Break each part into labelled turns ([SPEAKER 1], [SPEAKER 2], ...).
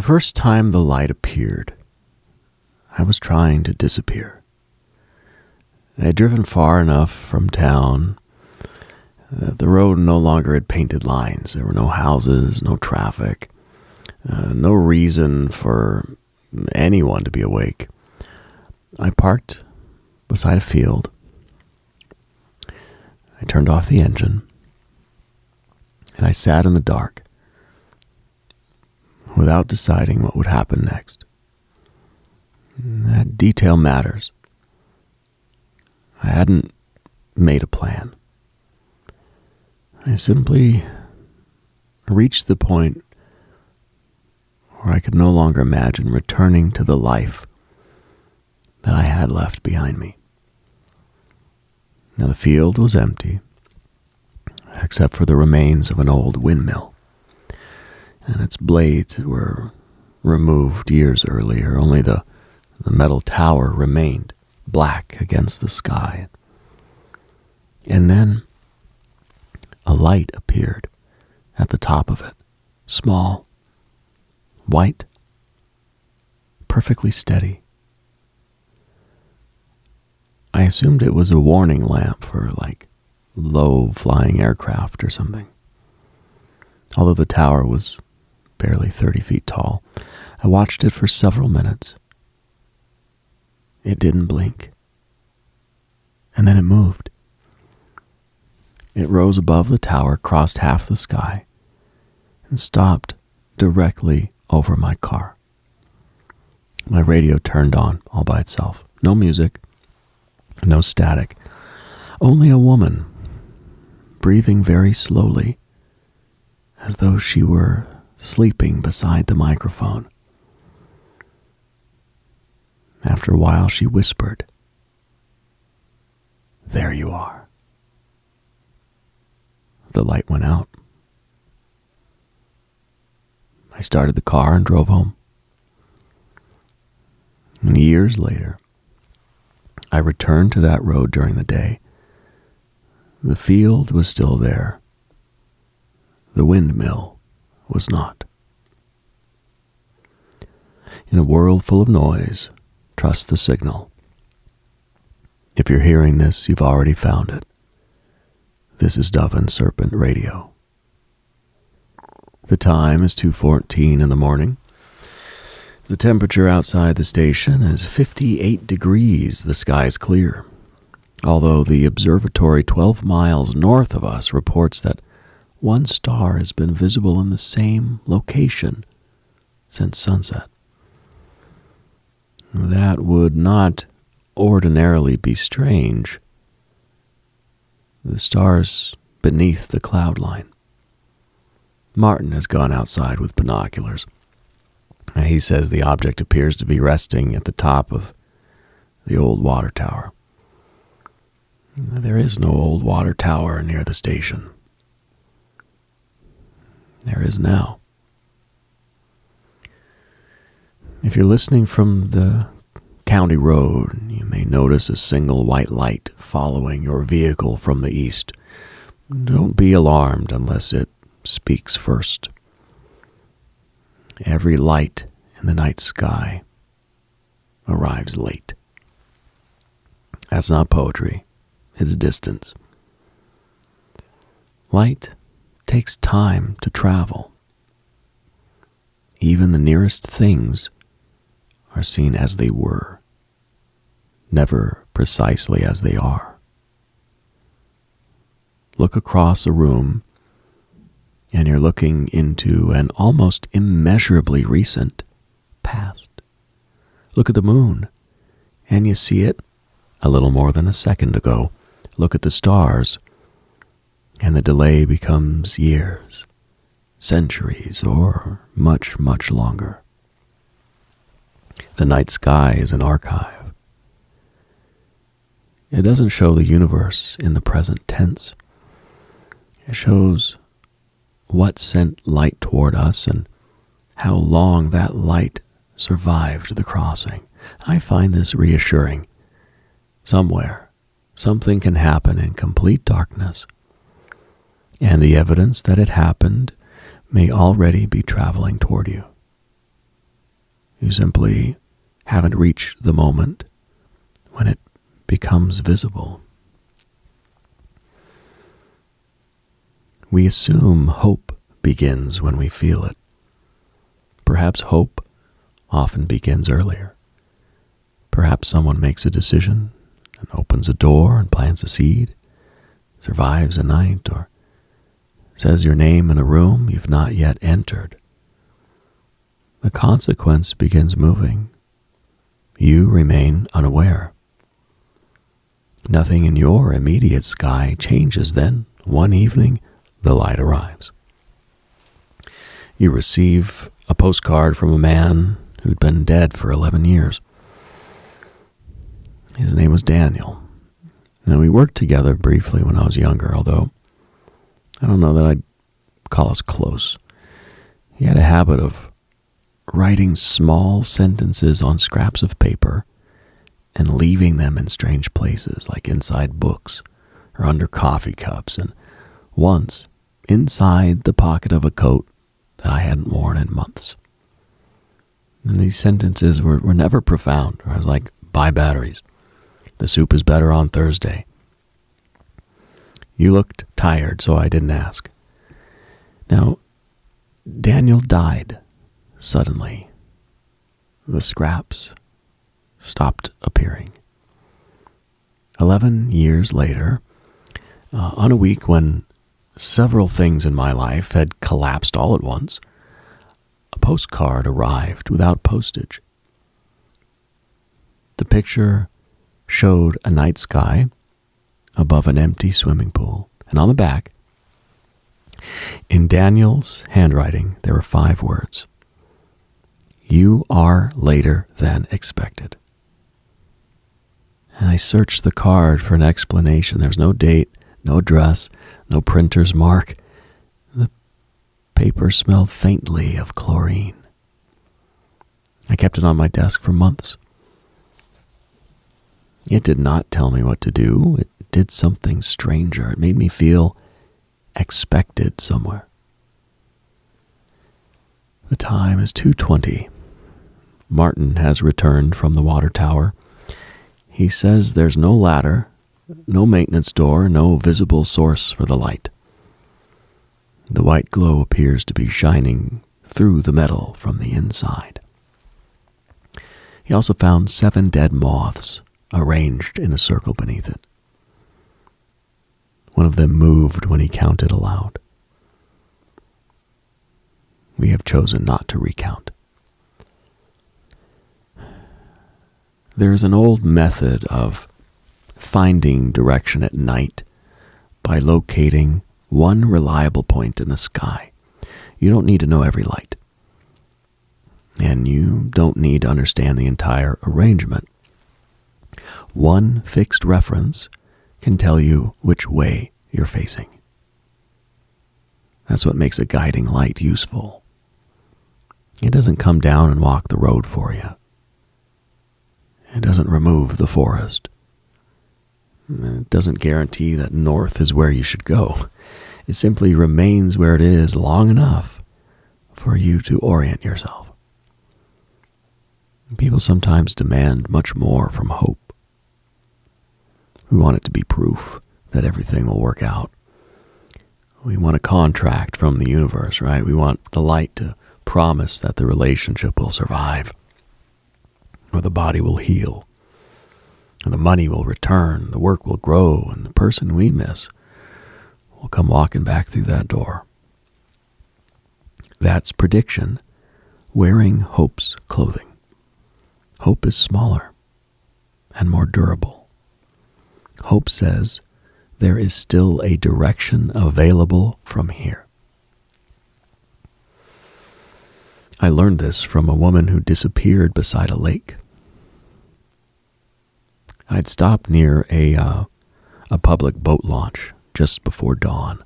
[SPEAKER 1] The first time the light appeared, I was trying to disappear. I had driven far enough from town that the road no longer had painted lines. There were no houses, no traffic, no reason for anyone to be awake. I parked beside a field. I turned off the engine, and I sat in the dark without deciding what would happen next. That detail matters. I hadn't made a plan. I simply reached the point where I could no longer imagine returning to the life that I had left behind me. Now the field was empty, except for the remains of an old windmill, and its blades were removed years earlier. Only the metal tower remained, black against the sky. And then a light appeared at the top of it, small, white, perfectly steady. I assumed it was a warning lamp for, low-flying aircraft or something. Although the tower was barely 30 feet tall, I watched it for several minutes. It didn't blink. And then it moved. It rose above the tower, crossed half the sky, and stopped directly over my car. My radio turned on all by itself. No music, no static, only a woman breathing very slowly, as though she were sleeping beside the microphone. After a while, she whispered, "There you are." The light went out. I started the car and drove home. And years later, I returned to that road during the day. The field was still there. The windmill was not. In a world full of noise, trust the signal. If you're hearing this, you've already found it. This is Dove and Serpent Radio. The time is 2:14 in the morning. The temperature outside the station is 58 degrees. The sky is clear. Although the observatory 12 miles north of us reports that one star has been visible in the same location since sunset. That would not ordinarily be strange. The star's beneath the cloud line. Martin has gone outside with binoculars. He says the object appears to be resting at the top of the old water tower. There is no old water tower near the station. There is now. If you're listening from the county road, you may notice a single white light following your vehicle from the east. Don't be alarmed unless it speaks first. Every light in the night sky arrives late. That's not poetry. It's distance. Light takes time to travel. Even the nearest things are seen as they were, never precisely as they are. Look across a room, and you're looking into an almost immeasurably recent past. Look at the moon, and you see it a little more than a second ago. Look at the stars, and the delay becomes years, centuries, or much, much longer. The night sky is an archive. It doesn't show the universe in the present tense. It shows what sent light toward us and how long that light survived the crossing. I find this reassuring. Somewhere, something can happen in complete darkness, and the evidence that it happened may already be traveling toward you. You simply haven't reached the moment when it becomes visible. We assume hope begins when we feel it. Perhaps hope often begins earlier. Perhaps someone makes a decision and opens a door and plants a seed, survives a night, or says your name in a room you've not yet entered. The consequence begins moving. You remain unaware. Nothing in your immediate sky changes then. One evening, the light arrives. You receive a postcard from a man who'd been dead for 11 years. His name was Daniel. Now, we worked together briefly when I was younger, although I don't know that I'd call us close. He had a habit of writing small sentences on scraps of paper and leaving them in strange places, like inside books or under coffee cups, and once inside the pocket of a coat that I hadn't worn in months. And these sentences were never profound. I was like, buy batteries. The soup is better on Thursday. You looked tired, so I didn't ask. Now, Daniel died suddenly. The scraps stopped appearing. 11 years later, on a week when several things in my life had collapsed all at once, a postcard arrived without postage. The picture showed a night sky above an empty swimming pool, and on the back, in Daniel's handwriting, there were 5 words. You are later than expected. And I searched the card for an explanation. There's no date, no address, no printer's mark. The paper smelled faintly of chlorine. I kept it on my desk for months. It did not tell me what to do. It did something stranger. It made me feel expected somewhere. The time is 2:20. Martin has returned from the water tower. He says there's no ladder, no maintenance door, no visible source for the light. The white glow appears to be shining through the metal from the inside. He also found 7 dead moths arranged in a circle beneath it. One of them moved when he counted aloud. We have chosen not to recount. There is an old method of finding direction at night by locating one reliable point in the sky. You don't need to know every light. And you don't need to understand the entire arrangement. One fixed reference can tell you which way you're facing. That's what makes a guiding light useful. It doesn't come down and walk the road for you. It doesn't remove the forest. It doesn't guarantee that north is where you should go. It simply remains where it is long enough for you to orient yourself. People sometimes demand much more from hope. We want it to be proof that everything will work out. We want a contract from the universe, right? We want the light to promise that the relationship will survive, or the body will heal, or the money will return, the work will grow, and the person we miss will come walking back through that door. That's prediction, wearing hope's clothing. Hope is smaller and more durable. Hope says there is still a direction available from here. I learned this from a woman who disappeared beside a lake. I'd stopped near a public boat launch just before dawn.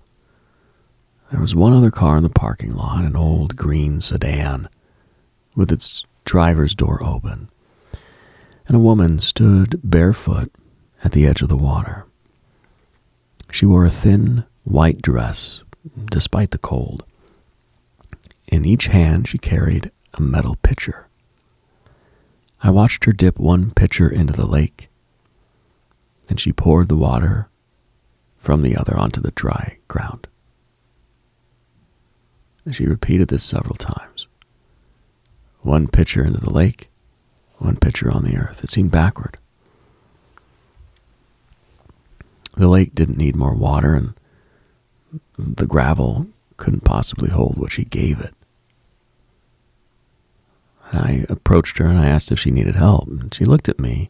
[SPEAKER 1] There was one other car in the parking lot, an old green sedan with its driver's door open, and a woman stood barefoot at the edge of the water. She wore a thin white dress, despite the cold. In each hand she carried a metal pitcher. I watched her dip one pitcher into the lake, and she poured the water from the other onto the dry ground. And she repeated this several times. One pitcher into the lake, one pitcher on the earth. It seemed backward. The lake didn't need more water, and the gravel couldn't possibly hold what she gave it. And I approached her and I asked if she needed help, and she looked at me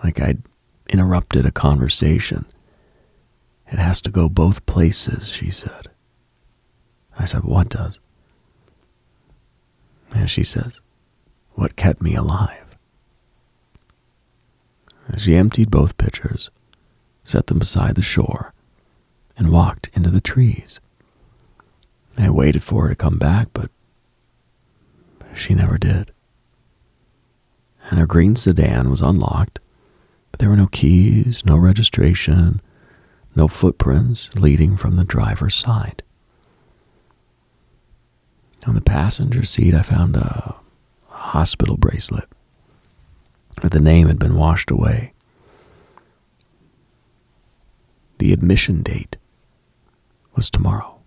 [SPEAKER 1] like I'd interrupted a conversation. It has to go both places, she said. I said, what does? And she says, what kept me alive? And she emptied both pitchers, set them beside the shore, and walked into the trees. I waited for her to come back, but she never did. And her green sedan was unlocked, but there were no keys, no registration, no footprints leading from the driver's side. On the passenger seat, I found a hospital bracelet, but the name had been washed away. The admission date was tomorrow.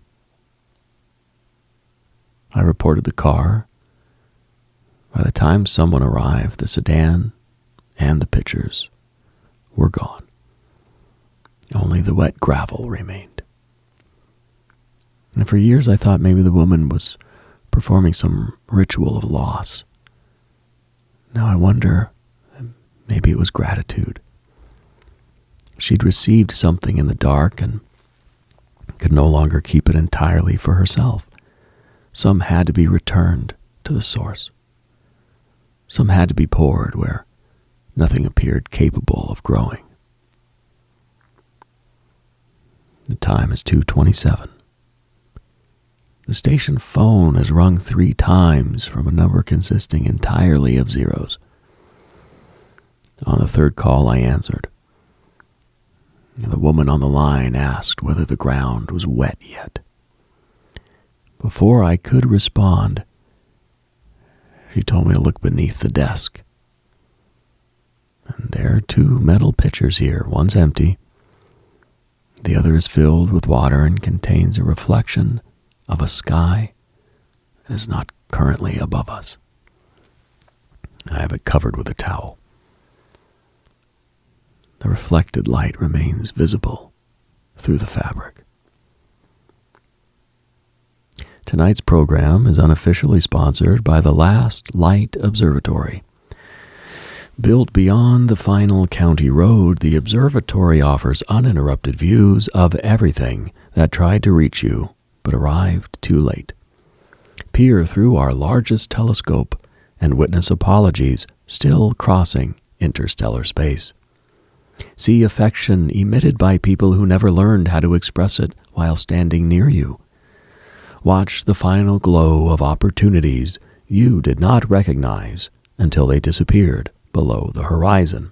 [SPEAKER 1] I reported the car. By the time someone arrived, the sedan and the pitchers were gone. Only the wet gravel remained. And for years I thought maybe the woman was performing some ritual of loss. Now I wonder, maybe it was gratitude. She'd received something in the dark and could no longer keep it entirely for herself. Some had to be returned to the source. Some had to be poured where nothing appeared capable of growing. The time is 2:27. The station phone has rung 3 times from a number consisting entirely of zeros. On the 3rd call, I answered. The woman on the line asked whether the ground was wet yet. Before I could respond, she told me to look beneath the desk. And there are 2 metal pitchers here. One's empty. The other is filled with water and contains a reflection of a sky that is not currently above us. I have it covered with a towel. The reflected light remains visible through the fabric. Tonight's program is unofficially sponsored by the Last Light Observatory. Built beyond the final county road, the observatory offers uninterrupted views of everything that tried to reach you but arrived too late. Peer through our largest telescope and witness apologies still crossing interstellar space. See affection emitted by people who never learned how to express it while standing near you. Watch the final glow of opportunities you did not recognize until they disappeared below the horizon.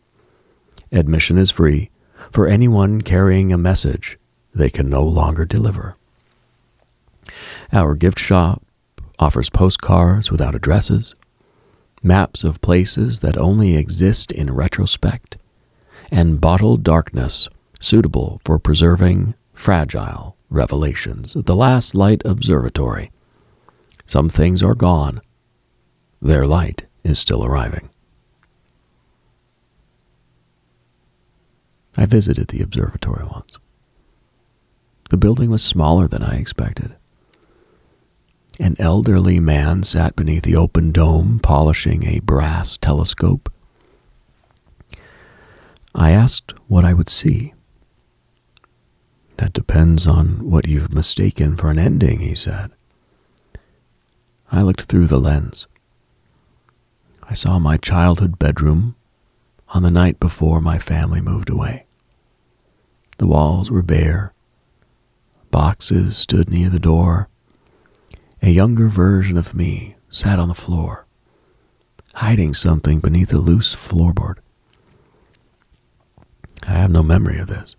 [SPEAKER 1] Admission is free for anyone carrying a message they can no longer deliver. Our gift shop offers postcards without addresses, maps of places that only exist in retrospect, and bottled darkness suitable for preserving fragile revelations. The Last Light Observatory. Some things are gone. Their light is still arriving. I visited the observatory once. The building was smaller than I expected. An elderly man sat beneath the open dome, polishing a brass telescope. I asked what I would see. That depends on what you've mistaken for an ending, he said. I looked through the lens. I saw my childhood bedroom on the night before my family moved away. The walls were bare. Boxes stood near the door. A younger version of me sat on the floor, hiding something beneath a loose floorboard. I have no memory of this.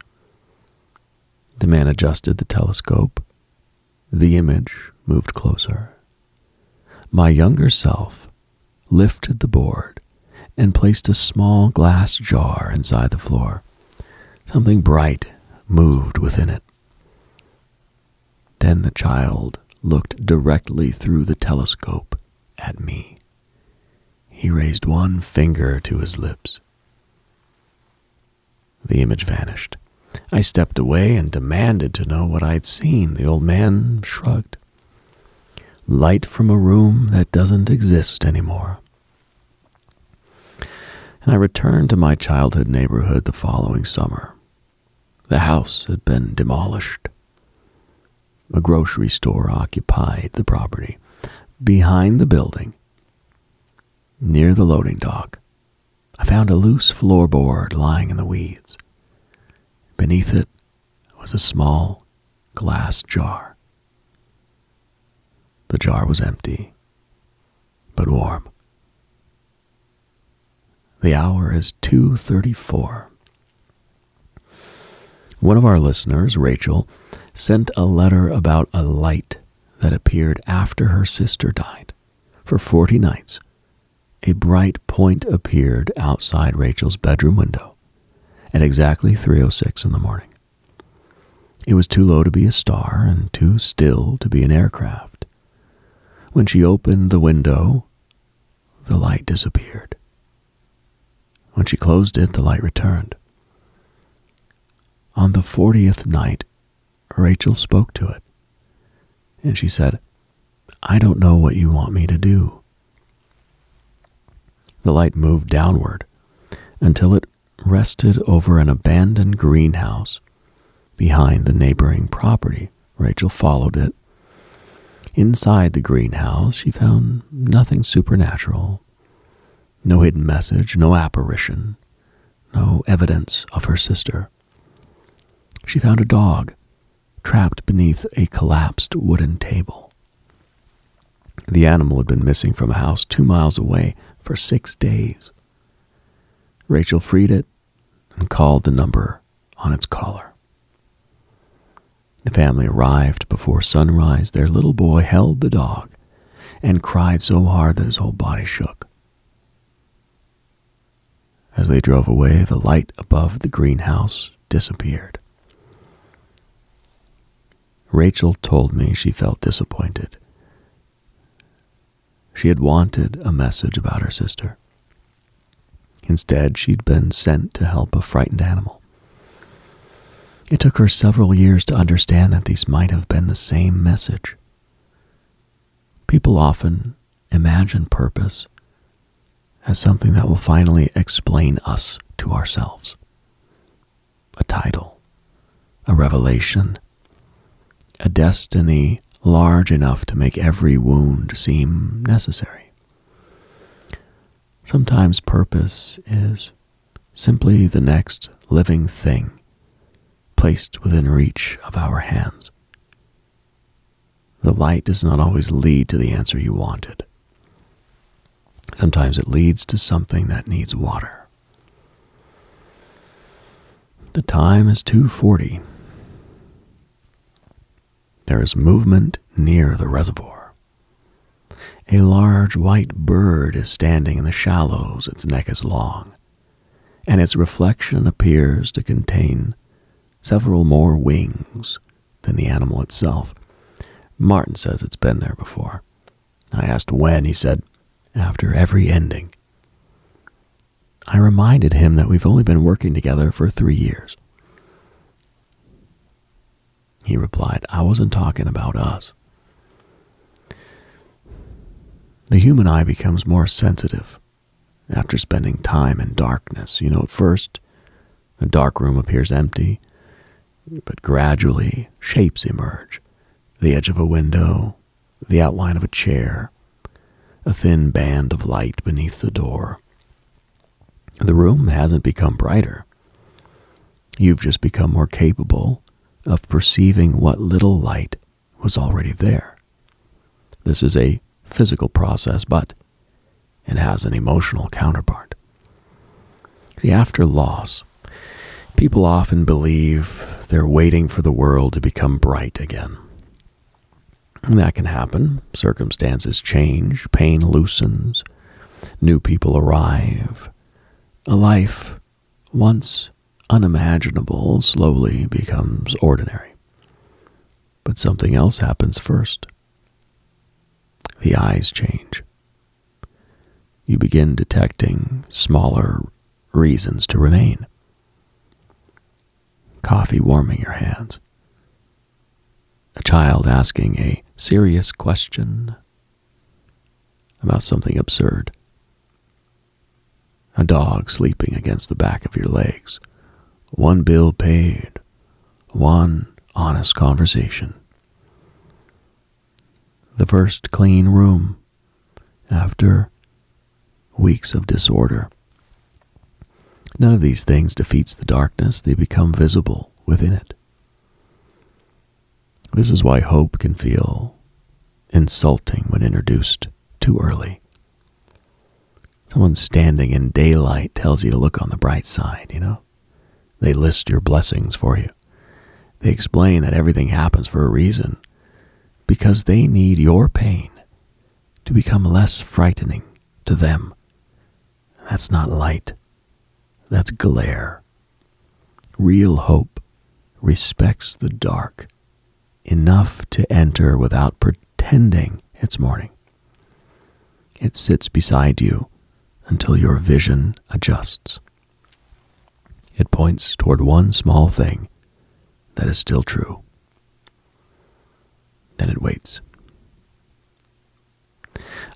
[SPEAKER 1] The man adjusted the telescope. The image moved closer. My younger self lifted the board and placed a small glass jar inside the floor. Something bright moved within it. Then the child looked directly through the telescope at me. He raised one finger to his lips. The image vanished. I stepped away and demanded to know what I'd seen. The old man shrugged. Light from a room that doesn't exist anymore. And I returned to my childhood neighborhood the following summer. The house had been demolished. A grocery store occupied the property. Behind the building, near the loading dock, I found a loose floorboard lying in the weeds. Beneath it was a small glass jar. The jar was empty, but warm. The hour is 2:34. One of our listeners, Rachel, sent a letter about a light that appeared after her sister died. For 40 nights, a bright point appeared outside Rachel's bedroom window at exactly 3:06 in the morning. It was too low to be a star and too still to be an aircraft. When she opened the window, the light disappeared. When she closed it, the light returned. On the 40th night, Rachel spoke to it, and she said, "I don't know what you want me to do." The light moved downward until it rested over an abandoned greenhouse behind the neighboring property. Rachel followed it. Inside the greenhouse, she found nothing supernatural, no hidden message, no apparition, no evidence of her sister. She found a dog trapped beneath a collapsed wooden table. The animal had been missing from a house 2 miles away for 6 days. Rachel freed it and called the number on its collar. The family arrived before sunrise. Their little boy held the dog and cried so hard that his whole body shook. As they drove away, the light above the greenhouse disappeared. Rachel told me she felt disappointed. She had wanted a message about her sister. Instead, she'd been sent to help a frightened animal. It took her several years to understand that these might have been the same message. People often imagine purpose as something that will finally explain us to ourselves. A title, a revelation, a destiny large enough to make every wound seem necessary. Sometimes purpose is simply the next living thing placed within reach of our hands. The light does not always lead to the answer you wanted. Sometimes it leads to something that needs water. The time is 2:40. There is movement near the reservoir. A large white bird is standing in the shallows. Its neck is long, and its reflection appears to contain several more wings than the animal itself. Martin says it's been there before. I asked when. He said, after every ending. I reminded him that we've only been working together for 3 years. He replied, I wasn't talking about us. The human eye becomes more sensitive after spending time in darkness. At first, a dark room appears empty, but gradually shapes emerge. The edge of a window, the outline of a chair, a thin band of light beneath the door. The room hasn't become brighter. You've just become more capable of perceiving what little light was already there. This is a physical process, but it has an emotional counterpart. See, after loss, people often believe they're waiting for the world to become bright again. And that can happen. Circumstances change, pain loosens, New people arrive. A life once unimaginable slowly becomes ordinary. But something else happens first. The eyes change. You begin detecting smaller reasons to remain. Coffee warming your hands. A child asking a serious question about something absurd. A dog sleeping against the back of your legs. One bill paid. One honest conversation. The first clean room after weeks of disorder. None of these things defeats the darkness. They become visible within it. This is why hope can feel insulting when introduced too early. Someone standing in daylight tells you to look on the bright side, They list your blessings for you. They explain that everything happens for a reason, because they need your pain to become less frightening to them. That's not light. That's glare. Real hope respects the dark enough to enter without pretending it's morning. It sits beside you until your vision adjusts. It points toward one small thing that is still true. Then it waits.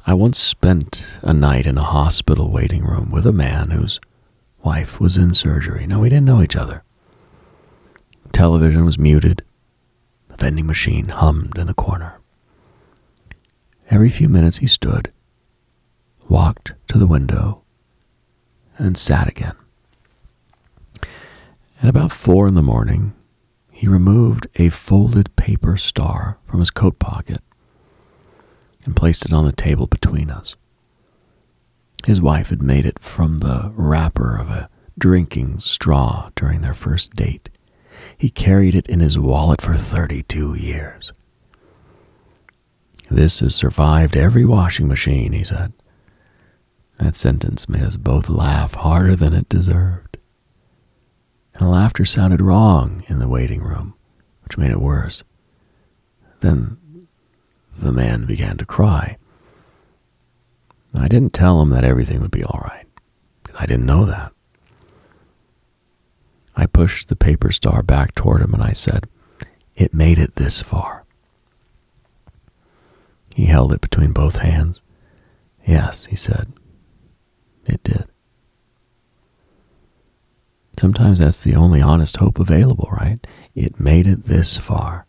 [SPEAKER 1] I once spent a night in a hospital waiting room with a man whose wife was in surgery. Now, we didn't know each other. Television was muted. The vending machine hummed in the corner. Every few minutes he stood, walked to the window, and sat again. At about 4 a.m, he removed a folded paper star from his coat pocket and placed it on the table between us. His wife had made it from the wrapper of a drinking straw during their first date. He carried it in his wallet for 32 years. This has survived every washing machine, he said. That sentence made us both laugh harder than it deserved. And the laughter sounded wrong in the waiting room, which made it worse. Then the man began to cry. I didn't tell him that everything would be all right, because I didn't know that. I pushed the paper star back toward him and I said, "It made it this far." He held it between both hands. "Yes," he said, "it did." Sometimes that's the only honest hope available, right? It made it this far.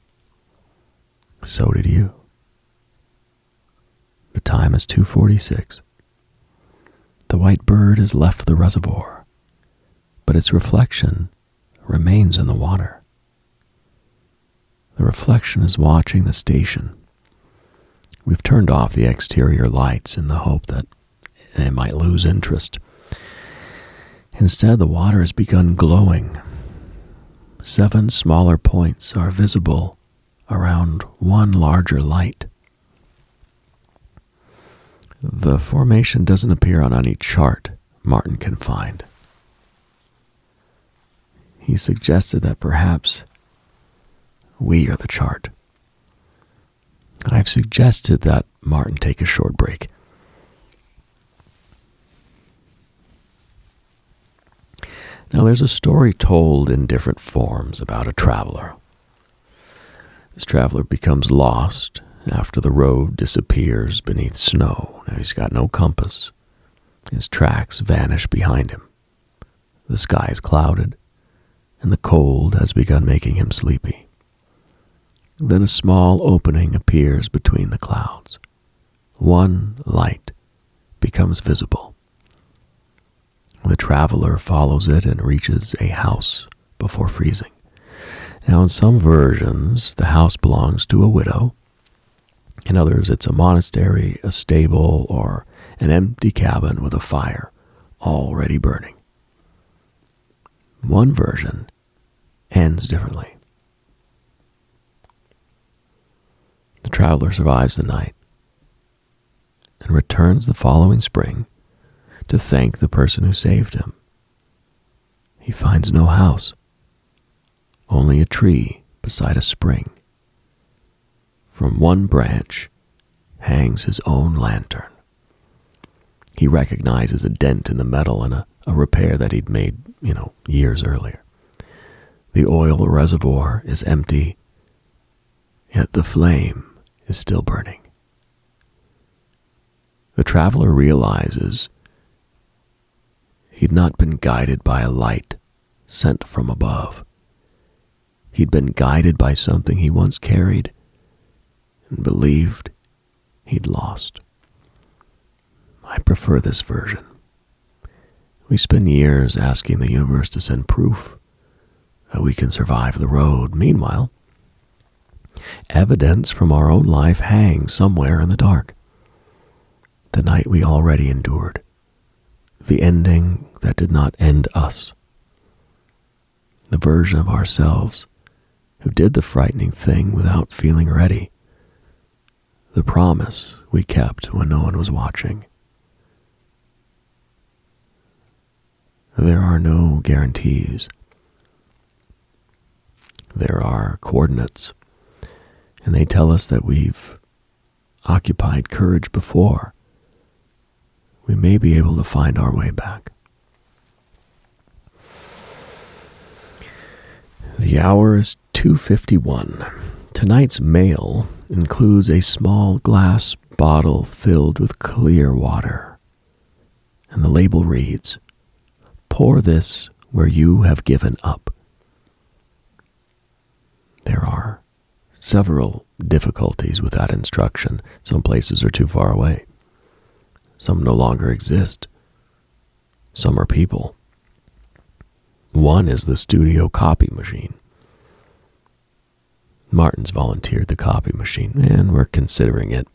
[SPEAKER 1] So did you. The time is 2:46. The white bird has left the reservoir, but its reflection remains in the water. The reflection is watching the station. We've turned off the exterior lights in the hope that it might lose interest. Instead, the water has begun glowing. 7 smaller points are visible around one larger light. The formation doesn't appear on any chart Martin can find. He suggested that perhaps we are the chart. I've suggested that Martin take a short break. Now, there's a story told in different forms about a traveler. This traveler becomes lost after the road disappears beneath snow. Now, he's got no compass. His tracks vanish behind him. The sky is clouded, and the cold has begun making him sleepy. Then a small opening appears between the clouds. One light becomes visible. The traveler follows it and reaches a house before freezing. Now, in some versions, the house belongs to a widow. In others, it's a monastery, a stable, or an empty cabin with a fire already burning. One version ends differently. The traveler survives the night and returns the following spring to thank the person who saved him. He finds no house, only a tree beside a spring. From one branch hangs his own lantern. He recognizes a dent in the metal and a repair that he'd made, years earlier. The oil reservoir is empty, yet the flame is still burning. The traveler realizes he'd not been guided by a light sent from above. He'd been guided by something he once carried and believed he'd lost. I prefer this version. We spend years asking the universe to send proof that we can survive the road. Meanwhile, evidence from our own life hangs somewhere in the dark. The night we already endured. The ending that did not end us. The version of ourselves who did the frightening thing without feeling ready. The promise we kept when no one was watching. There are no guarantees. There are coordinates, and they tell us that we've occupied courage before. We may be able to find our way back. The hour is 2:51. Tonight's mail includes a small glass bottle filled with clear water, and the label reads, "Pour this where you have given up." There are several difficulties with that instruction. Some places are too far away. Some no longer exist. Some are people. One is the studio copy machine. Martin's volunteered the copy machine, and we're considering it.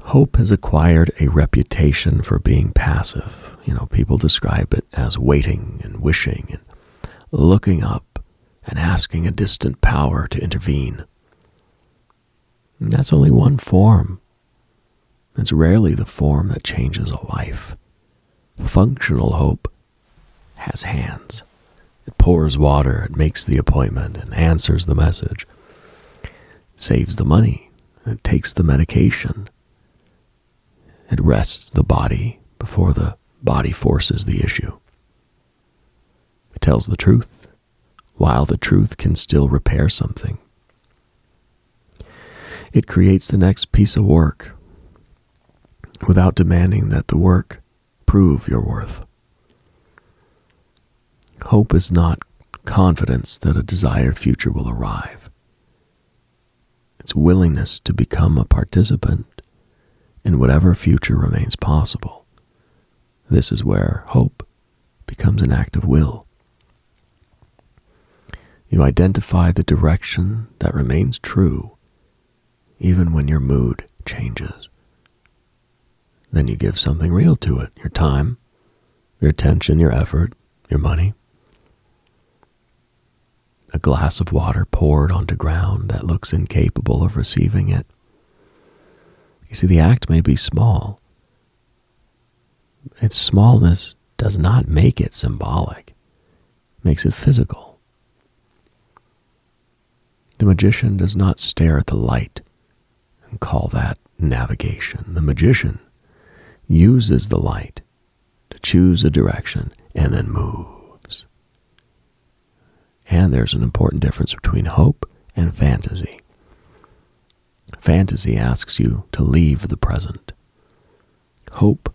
[SPEAKER 1] Hope has acquired a reputation for being passive. People describe it as waiting and wishing and looking up and asking a distant power to intervene. And that's only one form. It's rarely the form that changes a life. Functional hope has hands. It pours water, it makes the appointment, and answers the message. It saves the money, it takes the medication. It rests the body before the body forces the issue. It tells the truth, while the truth can still repair something. It creates the next piece of work, without demanding that the work prove your worth. Hope is not confidence that a desired future will arrive. It's willingness to become a participant in whatever future remains possible. This is where hope becomes an act of will. You identify the direction that remains true even when your mood changes. Then you give something real to it, your time, your attention, your effort, your money. A glass of water poured onto ground that looks incapable of receiving it. You see, the act may be small. Its smallness does not make it symbolic. It makes it physical. The magician does not stare at the light and call that navigation. The magician uses the light to choose a direction and then moves. And there's an important difference between hope and fantasy. Fantasy asks you to leave the present. Hope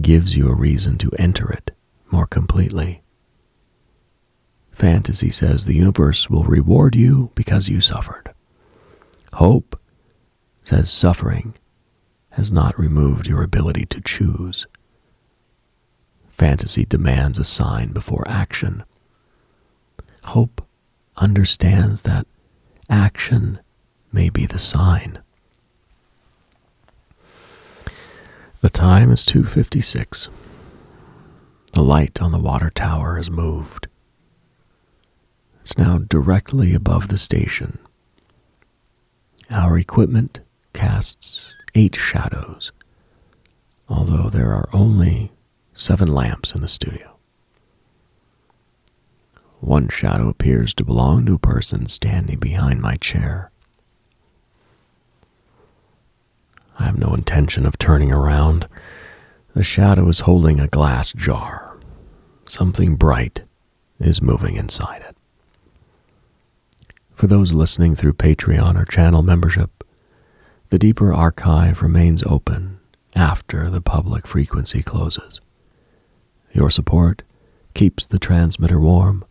[SPEAKER 1] gives you a reason to enter it more completely. Fantasy says the universe will reward you because you suffered. Hope says suffering has not removed your ability to choose. Fantasy demands a sign before action. Hope understands that action may be the sign. The time is 2:56. The light on the water tower has moved. It's now directly above the station. Our equipment casts 8 shadows, although there are only 7 lamps in the studio. One shadow appears to belong to a person standing behind my chair. I have no intention of turning around. The shadow is holding a glass jar. Something bright is moving inside it. For those listening through Patreon or channel membership, the deeper archive remains open after the public frequency closes. Your support keeps the transmitter warm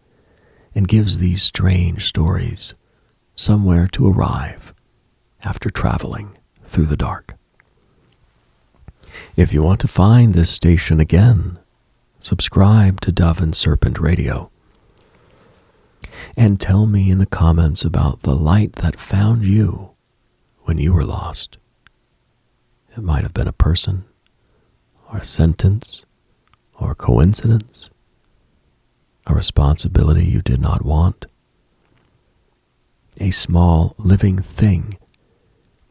[SPEAKER 1] and gives these strange stories somewhere to arrive after traveling through the dark. If you want to find this station again, subscribe to Dove and Serpent Radio. And tell me in the comments about the light that found you when you were lost. It might have been a person, or a sentence, or a coincidence, a responsibility you did not want, a small living thing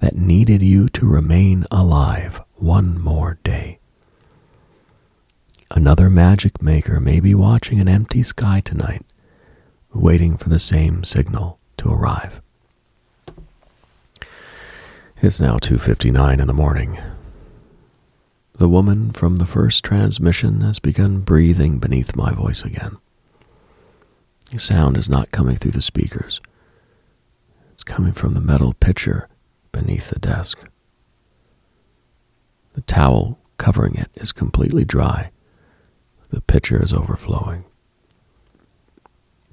[SPEAKER 1] that needed you to remain alive one more day. Another magic maker may be watching an empty sky tonight, waiting for the same signal to arrive. It's now 2:59 in the morning. The woman from the first transmission has begun breathing beneath my voice again. The sound is not coming through the speakers. It's coming from the metal pitcher beneath the desk. The towel covering it is completely dry. The pitcher is overflowing.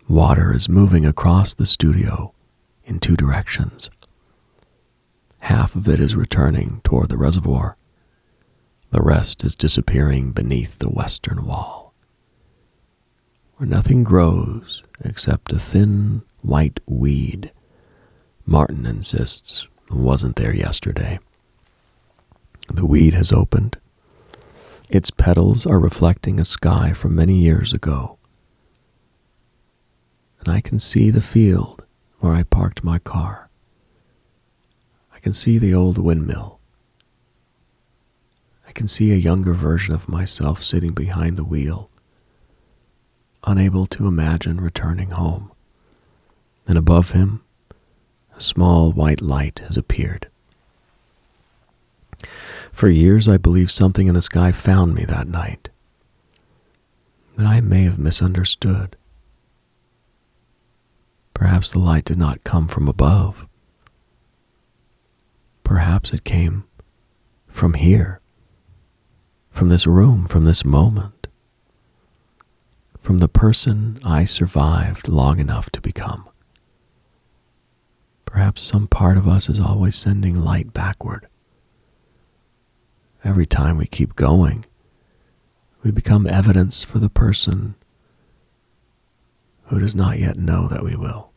[SPEAKER 1] Water is moving across the studio in 2 directions. Half of it is returning toward the reservoir. The rest is disappearing beneath the western wall, where nothing grows except a thin white weed. Martin insists wasn't there yesterday. The weed has opened. Its petals are reflecting a sky from many years ago. And I can see the field where I parked my car. I can see the old windmill. I can see a younger version of myself sitting behind the wheel, unable to imagine returning home. And above him, a small white light has appeared. For years I believed something in the sky found me that night. But I may have misunderstood. Perhaps the light did not come from above. Perhaps it came from here, from this room, from this moment, from the person I survived long enough to become. Perhaps some part of us is always sending light backward. Every time we keep going, we become evidence for the person who does not yet know that we will.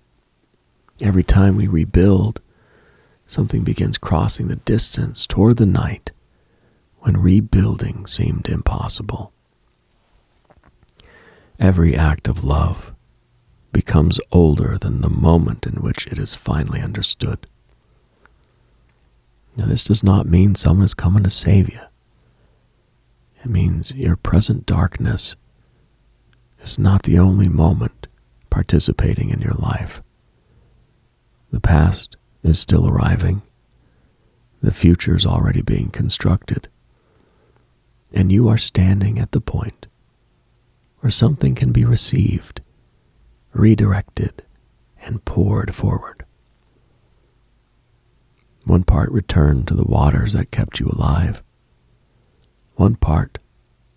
[SPEAKER 1] Every time we rebuild, something begins crossing the distance toward the night when rebuilding seemed impossible. Every act of love becomes older than the moment in which it is finally understood. Now, this does not mean someone is coming to save you. It means your present darkness is not the only moment participating in your life. The past is still arriving. The future is already being constructed. And you are standing at the point where something can be received, redirected, and poured forward. One part returned to the waters that kept you alive. One part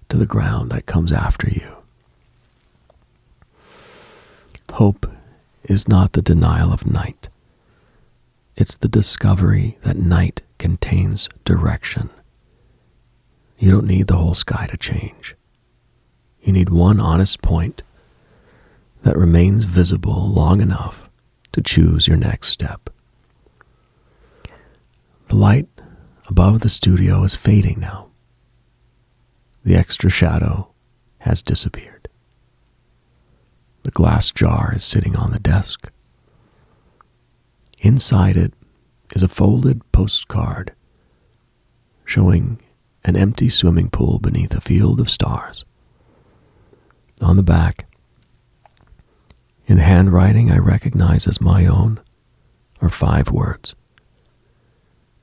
[SPEAKER 1] to the ground that comes after you. Hope is not the denial of night. It's the discovery that night contains direction. You don't need the whole sky to change. You need one honest point that remains visible long enough to choose your next step. The light above the studio is fading now. The extra shadow has disappeared. The glass jar is sitting on the desk. Inside it is a folded postcard showing an empty swimming pool beneath a field of stars. On the back, in handwriting I recognize as my own, are 5 words.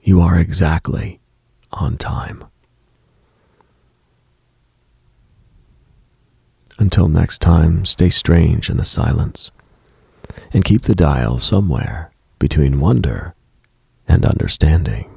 [SPEAKER 1] You are exactly on time. Until next time, stay strange in the silence, and keep the dial somewhere between wonder and understanding.